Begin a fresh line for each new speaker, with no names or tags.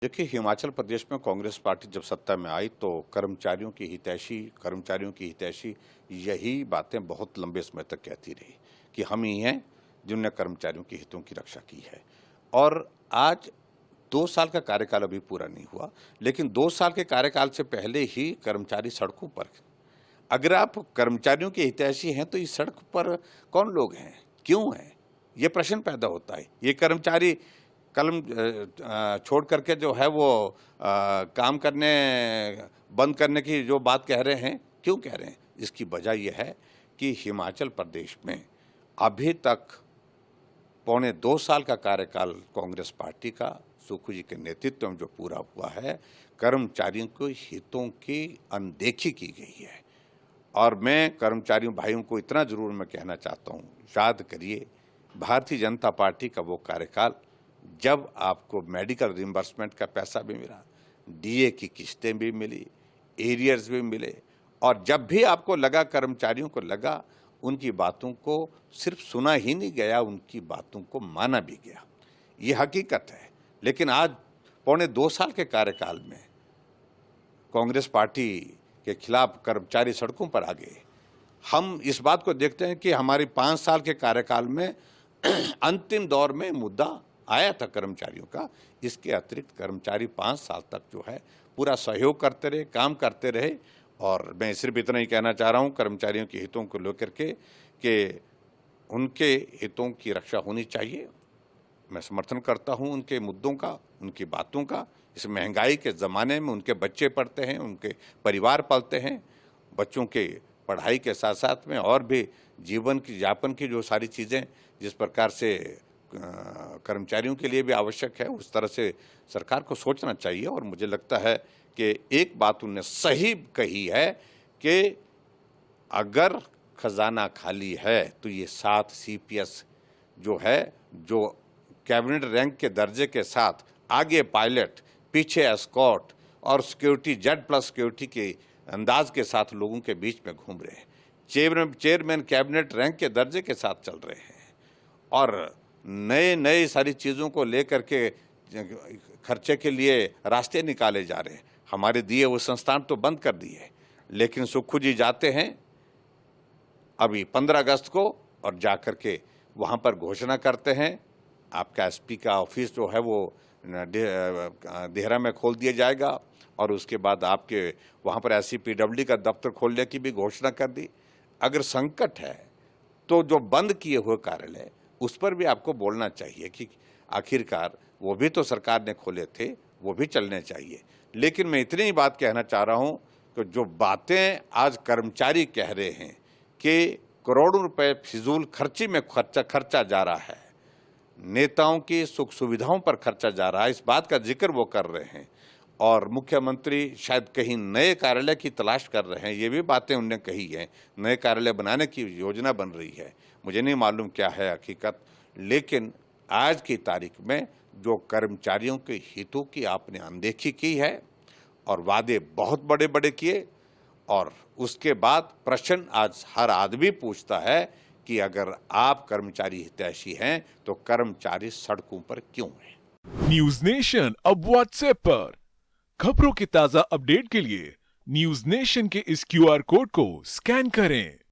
देखिए, हिमाचल प्रदेश में कांग्रेस पार्टी जब सत्ता में आई तो कर्मचारियों की हितैषी यही बातें बहुत लंबे समय तक कहती रही कि हम ही हैं जिनने कर्मचारियों के हितों की रक्षा की है। और आज 2 साल का कार्यकाल अभी पूरा नहीं हुआ, लेकिन 2 साल के कार्यकाल से पहले ही कर्मचारी सड़कों पर। अगर आप कर्मचारियों के हितैषी हैं तो इस सड़क पर कौन लोग हैं, क्यों हैं? ये प्रश्न पैदा होता है। ये कर्मचारी कलम छोड़ करके जो है वो काम करने बंद करने की जो बात कह रहे हैं, क्यों कह रहे हैं? इसकी वजह यह है कि हिमाचल प्रदेश में अभी तक पौने 2 साल का कार्यकाल कांग्रेस पार्टी का सुक्खू जी के नेतृत्व में जो पूरा हुआ है, कर्मचारियों के हितों की अनदेखी की गई है। और मैं कर्मचारियों भाइयों को इतना ज़रूर मैं कहना चाहता हूँ, याद करिए भारतीय जनता पार्टी का वो कार्यकाल जब आपको मेडिकल रिइंबर्समेंट का पैसा भी मिला, डीए की किस्तें भी मिली, एरियर्स भी मिले, और जब भी आपको लगा, कर्मचारियों को लगा, उनकी बातों को सिर्फ सुना ही नहीं गया, उनकी बातों को माना भी गया। ये हकीकत है। लेकिन आज पौने 2 साल के कार्यकाल में कांग्रेस पार्टी के खिलाफ कर्मचारी सड़कों पर आ गए। हम इस बात को देखते हैं कि हमारे 5 साल के कार्यकाल में अंतिम दौर में मुद्दा आया था कर्मचारियों का। इसके अतिरिक्त कर्मचारी 5 साल तक जो है पूरा सहयोग करते रहे, काम करते रहे। और मैं सिर्फ इतना ही कहना चाह रहा हूँ कर्मचारियों के हितों को लेकर के कि उनके हितों की रक्षा होनी चाहिए। मैं समर्थन करता हूँ उनके मुद्दों का, उनकी बातों का। इस महंगाई के ज़माने में उनके बच्चे पढ़ते हैं, उनके परिवार पलते हैं। बच्चों के पढ़ाई के साथ साथ में और भी जीवन की यापन की जो सारी चीज़ें जिस प्रकार से कर्मचारियों के लिए भी आवश्यक है, उस तरह से सरकार को सोचना चाहिए। और मुझे लगता है कि एक बात उन्होंने सही कही है कि अगर खजाना खाली है तो ये 7 सीपीएस जो है, जो कैबिनेट रैंक के दर्जे के साथ आगे पायलट, पीछे एस्कॉर्ट और सिक्योरिटी, जेड प्लस सिक्योरिटी के अंदाज के साथ लोगों के बीच में घूम रहे हैं। चेयरमैन कैबिनेट रैंक के दर्जे के साथ चल रहे हैं और नए सारी चीज़ों को लेकर के खर्चे के लिए रास्ते निकाले जा रहे हैं। हमारे दिए वो संस्थान तो बंद कर दिए, लेकिन सुक्खू जी जाते हैं अभी 15 अगस्त को और जाकर के वहाँ पर घोषणा करते हैं आपका एसपी का ऑफिस जो है वो देहरा में खोल दिया जाएगा, और उसके बाद आपके वहाँ पर एससीपीडब्ल्यू का दफ्तर खोलने की भी घोषणा कर दी। अगर संकट है तो जो बंद किए हुए कार्यालय उस पर भी आपको बोलना चाहिए कि आखिरकार वो भी तो सरकार ने खोले थे, वो भी चलने चाहिए। लेकिन मैं इतनी ही बात कहना चाह रहा हूँ कि जो बातें आज कर्मचारी कह रहे हैं कि करोड़ों रुपए फिजूल खर्ची में खर्चा जा रहा है, नेताओं की सुख सुविधाओं पर खर्चा जा रहा है, इस बात का जिक्र वो कर रहे हैं। और मुख्यमंत्री शायद कहीं नए कार्यालय की तलाश कर रहे हैं, ये भी बातें उन्होंने कही हैं। नए कार्यालय बनाने की योजना बन रही है, मुझे नहीं मालूम क्या है हकीकत। लेकिन आज की तारीख में जो कर्मचारियों के हितों की आपने अनदेखी की है और वादे बहुत बड़े बड़े किए, और उसके बाद प्रश्न आज हर आदमी पूछता है कि अगर आप कर्मचारी हितैषी हैं तो कर्मचारी सड़कों पर क्यों हैं?
न्यूज नेशन अब व्हाट्सएप पर खबरों के ताजा अपडेट के लिए न्यूज नेशन के इस क्यूआर कोड को स्कैन करें।